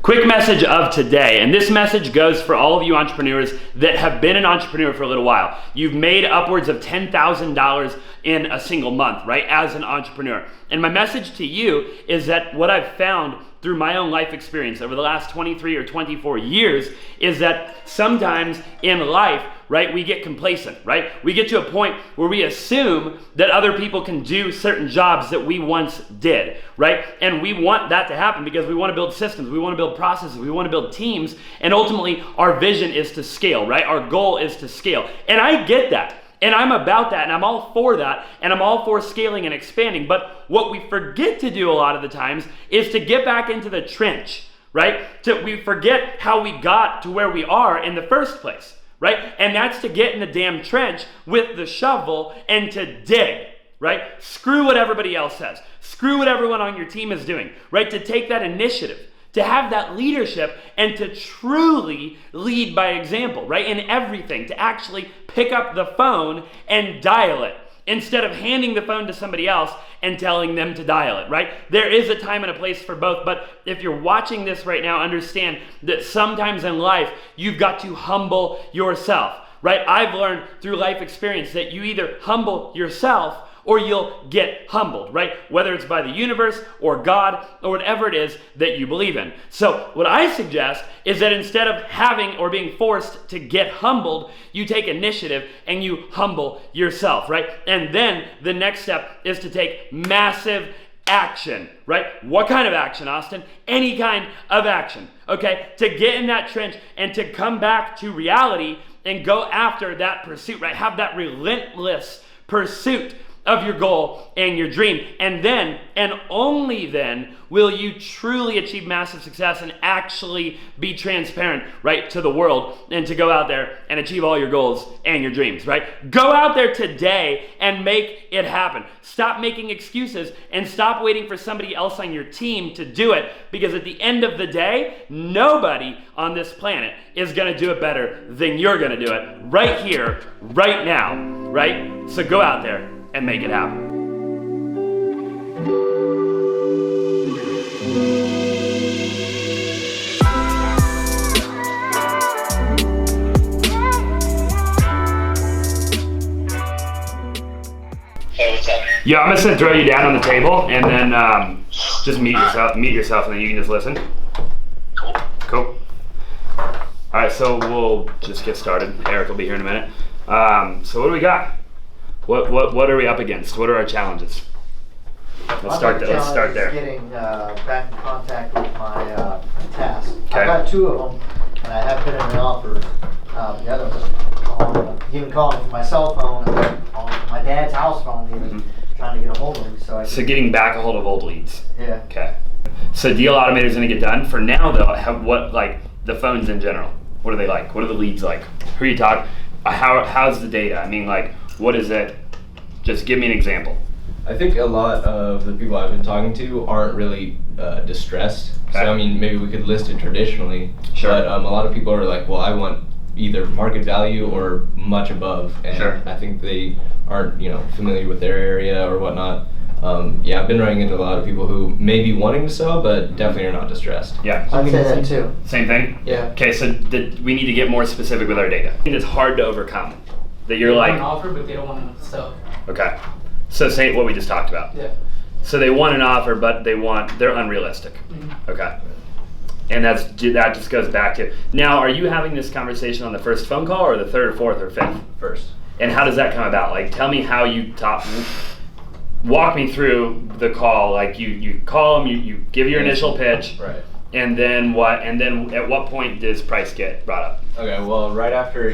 Quick message of today, and this message goes for all of you entrepreneurs that have been an entrepreneur for a little while. You've made upwards of $10,000 in a single month, right, as an entrepreneur. And my message to you is that what I've found through my own life experience over the last 23 or 24 years is that sometimes in life, right, we get complacent, right? We get to a point where we assume that other people can do certain jobs that we once did, right? And we want that to happen because we want to build systems, we want to build processes, we want to build teams, and ultimately our vision is to scale, right? Our goal is to scale. And I get that. And I'm about that, and I'm all for that, and I'm all for scaling and expanding. But what we forget to do a lot of the times is to get back into the trench, right? We forget how we got to where we are in the first place, right? And that's to get in the damn trench with the shovel and to dig, right? Screw what everybody else says. Screw what everyone on your team is doing, right? To take that initiative, to have that leadership, and to truly lead by example, right? In everything, to actually pick up the phone and dial it instead of handing the phone to somebody else and telling them to dial it, right? There is a time and a place for both, but if you're watching this right now, understand that sometimes in life, you've got to humble yourself, right? I've learned through life experience that you either humble yourself or you'll get humbled, right? Whether it's by the universe or God or whatever it is that you believe in. So what I suggest is that instead of having or being forced to get humbled, you take initiative and you humble yourself, right? And then the next step is to take massive action, right? What kind of action, Austin? Any kind of action, okay? To get in that trench and to come back to reality and go after that pursuit, right? Have that relentless pursuit of your goal and your dream. And then, and only then, will you truly achieve massive success and actually be transparent, right, to the world, and to go out there and achieve all your goals and your dreams, right? Go out there today and make it happen. Stop making excuses and stop waiting for somebody else on your team to do it, because at the end of the day, nobody on this planet is gonna do it better than you're gonna do it right here, right now, right? So go out there and make it happen. Hey, what's up? Yeah, I'm just gonna throw you down on the table and then just mute yourself, and then you can just listen. Cool. All right, so we'll just get started. Eric will be here in a minute. So what do we got? What are we up against? What are our challenges? Let's start there. Getting back in contact with my task. Okay. I've got two of them, and I have put in an offer. The other one, even calling from my cell phone, and then calling from my dad's house phone, even trying to get a hold of him. So getting back a hold of old leads. Yeah. Okay. So Deal Automator is going to get done. For now, though, the phones in general? What are they like? What are the leads like? Who are you talking? How's the data? I mean, like, what is it? Just give me an example. I think a lot of the people I've been talking to aren't really distressed. Okay. So I mean, maybe we could list it traditionally. Sure. But a lot of people are like, well, I want either market value or much above. And Sure. I think they aren't, familiar with their area or whatnot. I've been running into a lot of people who may be wanting to sell, but definitely are not distressed. Yeah. I'd say that too. Same thing? Yeah. Okay, so we need to get more specific with our data. I think it's hard to overcome. That you're They like, want an offer, but they don't want to sell. okay. So say what we just talked about. Yeah. So they want an offer, but they're unrealistic. Mm-hmm. Okay. And that just goes back to, now are you having this conversation on the first phone call or the third or fourth or fifth? First. And how does that come about? Like, tell me how you walk me through the call. Like you call them, you give your initial pitch. Right. And then what? And then at what point does price get brought up? Okay, well, right after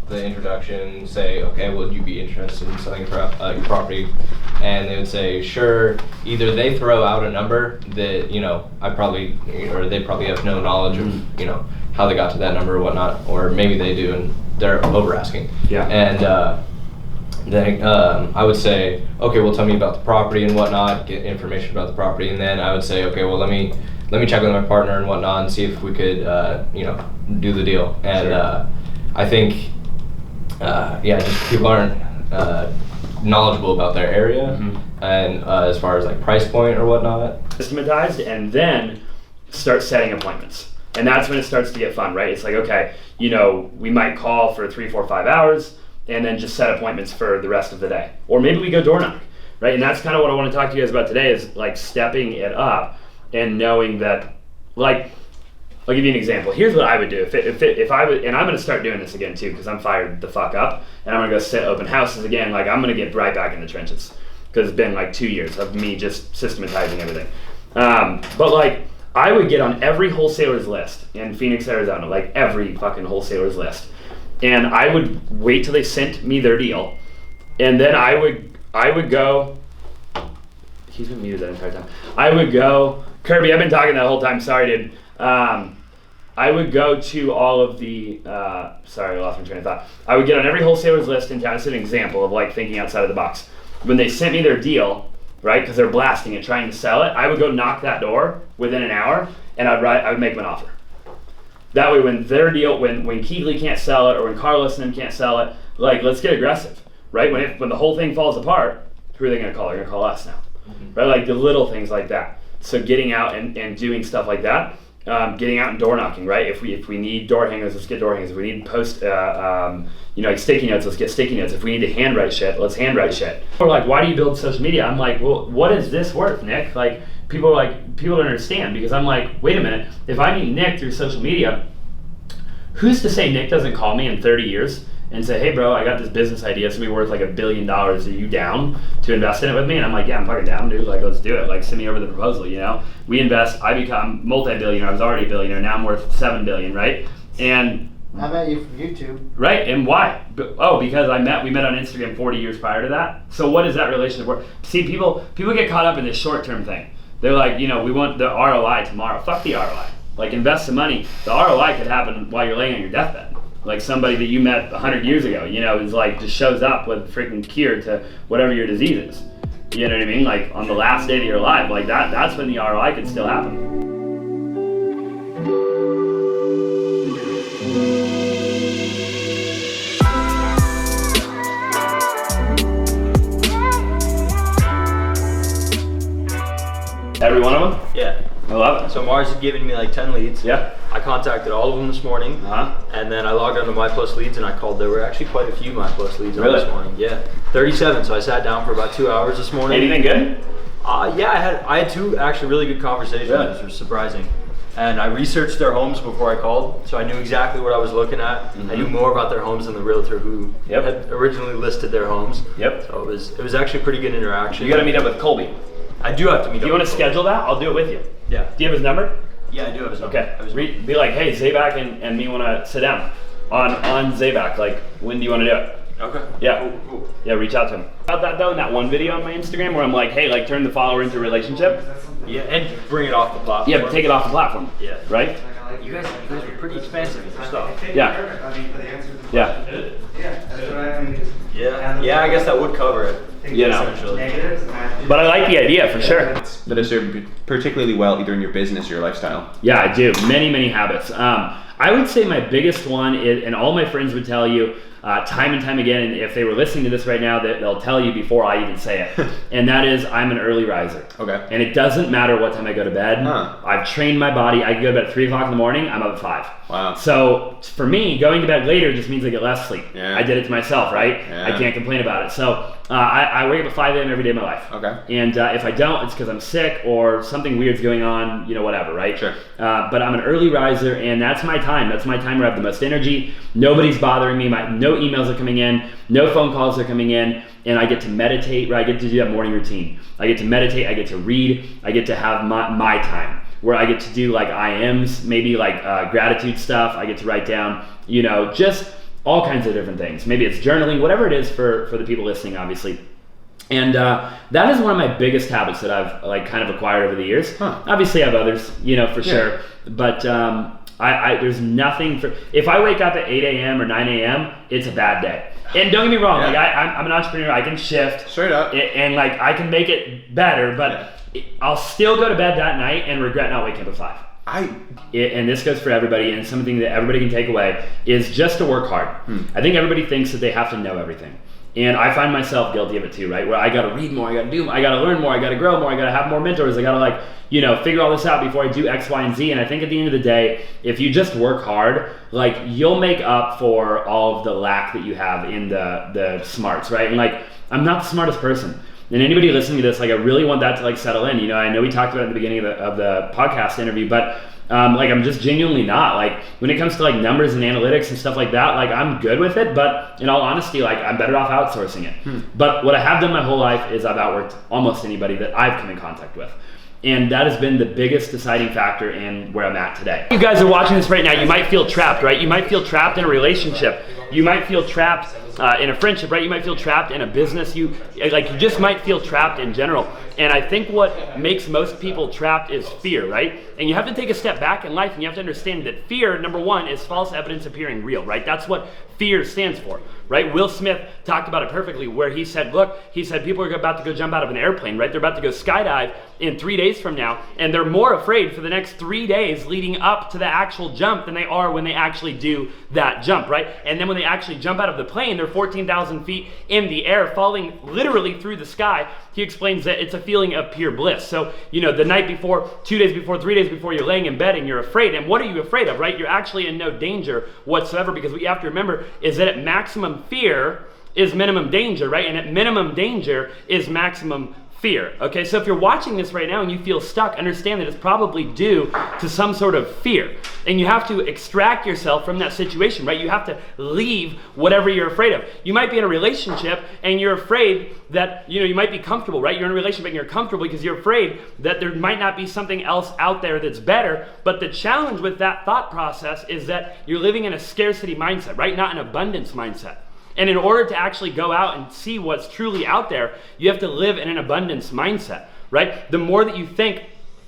the introduction, say, okay, would you be interested in selling your property? And they would say, sure. Either they throw out a number that they probably have no knowledge of how they got to that number or whatnot, or maybe they do and they're over asking. Yeah. And then I would say, okay, well, tell me about the property and whatnot, get information about the property, and then I would say, okay, well, let me check with my partner and whatnot and see if we could, do the deal. And Sure. I think, just people aren't knowledgeable about their area, and as far as like price point or whatnot. Systematized, and then start setting appointments. And that's when it starts to get fun, right? It's like, okay, you know, we might call for 3, 4, 5 hours and then just set appointments for the rest of the day. Or maybe we go door knock, right? And that's kind of what I want to talk to you guys about today is like stepping it up and knowing that, like, I'll give you an example. Here's what I would do if I would, and I'm going to start doing this again too because I'm fired the fuck up and I'm going to go sit open houses again. Like I'm going to get right back in the trenches because it's been like 2 years of me just systematizing everything. But like I would get on every wholesaler's list in Phoenix, Arizona, like every fucking wholesaler's list, and I would wait till they sent me their deal, and then I would go. He's been muted that entire time. I would go, Kirby. I've been talking that whole time. Sorry, dude. I would go to all of the, sorry, I lost my train of thought. I would get on every wholesaler's list in town. It's an example of like thinking outside of the box. When they sent me their deal, right, because they're blasting it, trying to sell it, I would go knock that door within an hour and I would make them an offer. That way when their deal, when Keegley can't sell it or when Carlos and them can't sell it, like let's get aggressive, right? When the whole thing falls apart, who are they gonna call? They're gonna call us now, right? Like the little things like that. So getting out and doing stuff like that. Getting out and door knocking, right? If we need door hangers, let's get door hangers. If we need post, like sticky notes, let's get sticky notes. If we need to handwrite shit, let's handwrite shit. Or like, why do you build social media? I'm like, well, what is this worth, Nick? Like, people don't understand because I'm like, wait a minute. If I meet Nick through social media, who's to say Nick doesn't call me in 30 years and say, hey bro, I got this business idea. It's gonna be worth like $1 billion. Are you down to invest in it with me? And I'm like, yeah, I'm fucking down, dude. Like, let's do it. Like, send me over the proposal, you know? We invest, I become multi-billionaire. I was already a billionaire. Now I'm worth $7 billion, right? And I met you from YouTube. right, and why? Oh, because we met on Instagram 40 years prior to that. So what is that relationship worth? See, people get caught up in this short-term thing. They're like, you know, we want the ROI tomorrow. Fuck the ROI. Like, invest some money. The ROI could happen while you're laying on your deathbed. Like somebody that you met 100 years ago, you know, is like just shows up with freaking cure to whatever your disease is. You know what I mean? Like on the last day that you're alive, like that's when the ROI could still happen. Every one of them? Yeah. I love it. So Mars had given me like 10 leads. Yeah. I contacted all of them this morning. And then I logged onto My Plus Leads and I called. There were actually quite a few My Plus Leads on this morning. Yeah. 37. So I sat down for about 2 hours this morning. Anything good? Yeah, I had two actually really good conversations, which was surprising. And I researched their homes before I called, so I knew exactly what I was looking at. Mm-hmm. I knew more about their homes than the realtor who had originally listed their homes. Yep. So it was actually a pretty good interaction. You got to meet up with Colby. I do have to meet up. Do you want to schedule that? I'll do it with you. Yeah. Do you have his number? Yeah, I do have his number. Okay. Be like, hey, Zabac and me want to sit down on Zabac. Like, when do you want to do it? Okay. Yeah. Cool. Yeah, reach out to him. About that though, in that one video on my Instagram where I'm like, hey, like turn the follower into a relationship. Yeah, and bring it off the platform. Yeah, but take it off the platform. Yeah. Right? You guys were pretty expensive with your stuff. Yeah. Yeah. Yeah, I guess that would cover it. You know. Essentially. But I like the idea for sure. That has served particularly well either in your business or your lifestyle. Yeah, I do. Many habits. I would say my biggest one is, and all my friends would tell you time and time again, and if they were listening to this right now, they'll tell you before I even say it, and that is I'm an early riser. Okay. And it doesn't matter what time I go to bed. Huh. I've trained my body. I can go to bed at 3 o'clock in the morning. I'm up at 5. Wow. So for me, going to bed later just means I get less sleep. Yeah. I did it to myself, right? Yeah. I can't complain about it. So I wake up at 5 a.m. every day of my life. Okay. And if I don't, it's because I'm sick or something weird's going on, you know, whatever, right? Sure. But I'm an early riser, and that's my time. That's my time where I have the most energy. Nobody's bothering me. No emails are coming in. No phone calls are coming in. And I get to meditate, right? I get to do that morning routine. I get to meditate. I get to read. I get to have my time where I get to do like IMs, maybe like gratitude stuff. I get to write down, you know, just all kinds of different things. Maybe it's journaling, whatever it is for the people listening, obviously. And that is one of my biggest habits that I've like kind of acquired over the years. Huh. Obviously I have others, you know, for sure. But I there's nothing if I wake up at 8 a.m. or 9 a.m., it's a bad day. And don't get me wrong, like I'm an entrepreneur, I can shift. Straight up. And like I can make it better, but I'll still go to bed that night and regret not waking up at 5. And this goes for everybody, and something that everybody can take away is just to work hard. I think everybody thinks that they have to know everything. And I find myself guilty of it too, right? Where I gotta read more, I gotta learn more, I gotta grow more, I gotta have more mentors, I gotta figure all this out before I do X, Y, and Z. And I think at the end of the day, if you just work hard, you'll make up for all of the lack that you have in the smarts, right? And I'm not the smartest person. And anybody listening to this, I really want that to settle in. I know we talked about it at the beginning of the podcast interview, but I'm just genuinely not. When it comes to numbers and analytics and stuff like that, I'm good with it, but in all honesty, I'm better off outsourcing it. But what I have done my whole life is I've outworked almost anybody that I've come in contact with. And that has been the biggest deciding factor in where I'm at today. You guys are watching this right now, you might feel trapped, right? You might feel trapped in a relationship. You might feel trapped in a friendship, right? You might feel trapped in a business. You just might feel trapped in general. And I think what makes most people trapped is fear, right? And you have to take a step back in life and you have to understand that fear, number one, is false evidence appearing real, right? That's what fear stands for, right? Will Smith talked about it perfectly where he said, people are about to go jump out of an airplane, right? They're about to go skydive in 3 days from now, and they're more afraid for the next 3 days leading up to the actual jump than they are when they actually do that jump, right? And then when they actually jump out of the plane, they're 14,000 feet in the air, falling literally through the sky. He explains that it's a feeling of pure bliss. So, the night before, 2 days before, 3 days before, you're laying in bed and you're afraid. And what are you afraid of, right? You're actually in no danger whatsoever, because what you have to remember is that at maximum fear is minimum danger, right? And at minimum danger is maximum fear. Okay, so if you're watching this right now and you feel stuck, understand that it's probably due to some sort of fear. And you have to extract yourself from that situation, right? You have to leave whatever you're afraid of. You might be in a relationship and you're afraid that, you might be comfortable, right? You're in a relationship and you're comfortable because you're afraid that there might not be something else out there that's better. But the challenge with that thought process is that you're living in a scarcity mindset, right? Not an abundance mindset. And in order to actually go out and see what's truly out there, you have to live in an abundance mindset, right? The more that you think,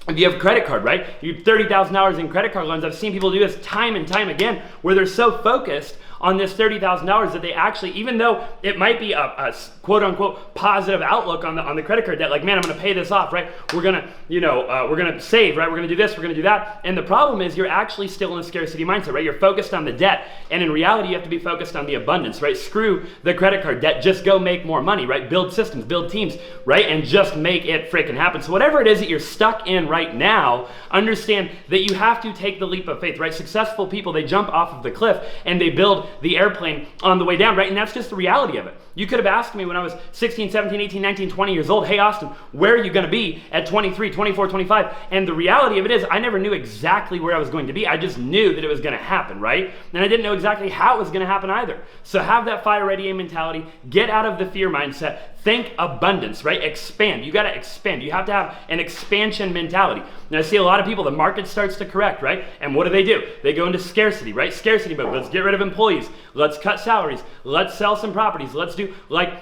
if you have a credit card, right? You have $30,000 in credit card loans. I've seen people do this time and time again, where they're so focused on this $30,000 that they actually, even though it might be a quote unquote positive outlook on the credit card debt, man, I'm gonna pay this off, right? We're gonna, we're gonna save, right? We're gonna do this, we're gonna do that. And the problem is you're actually still in a scarcity mindset, right? You're focused on the debt. And in reality, you have to be focused on the abundance, right? Screw the credit card debt, just go make more money, right? Build systems, build teams, right? And just make it freaking happen. So whatever it is that you're stuck in right now, understand that you have to take the leap of faith, right? Successful people, they jump off of the cliff and they build the airplane on the way down, right? And that's just the reality of it. You could have asked me when I was 16, 17, 18, 19, 20 years old, hey Austin, where are you gonna be at 23, 24, 25? And the reality of it is I never knew exactly where I was going to be. I just knew that it was gonna happen, right? And I didn't know exactly how it was gonna happen either. So have that fire ready aim mentality, get out of the fear mindset, think abundance, right? Expand. You gotta expand. You have to have an expansion mentality. And I see a lot of people, the market starts to correct, right? And what do? They go into scarcity, right? Scarcity mode. Let's get rid of employees. Let's cut salaries. Let's sell some properties. Let's do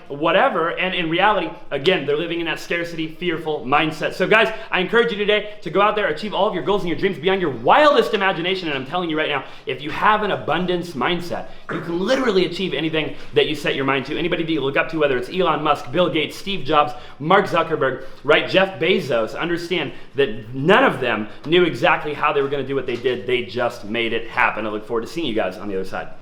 whatever. And in reality, again, they're living in that scarcity, fearful mindset. So guys, I encourage you today to go out there, achieve all of your goals and your dreams beyond your wildest imagination. And I'm telling you right now, if you have an abundance mindset, you can literally achieve anything that you set your mind to. Anybody that you look up to, whether it's Elon Musk, Bill Gates, Steve Jobs, Mark Zuckerberg, right? Jeff Bezos, understand that none of them knew exactly how they were going to do what they did. They just made it happen. I look forward to seeing you guys on the other side.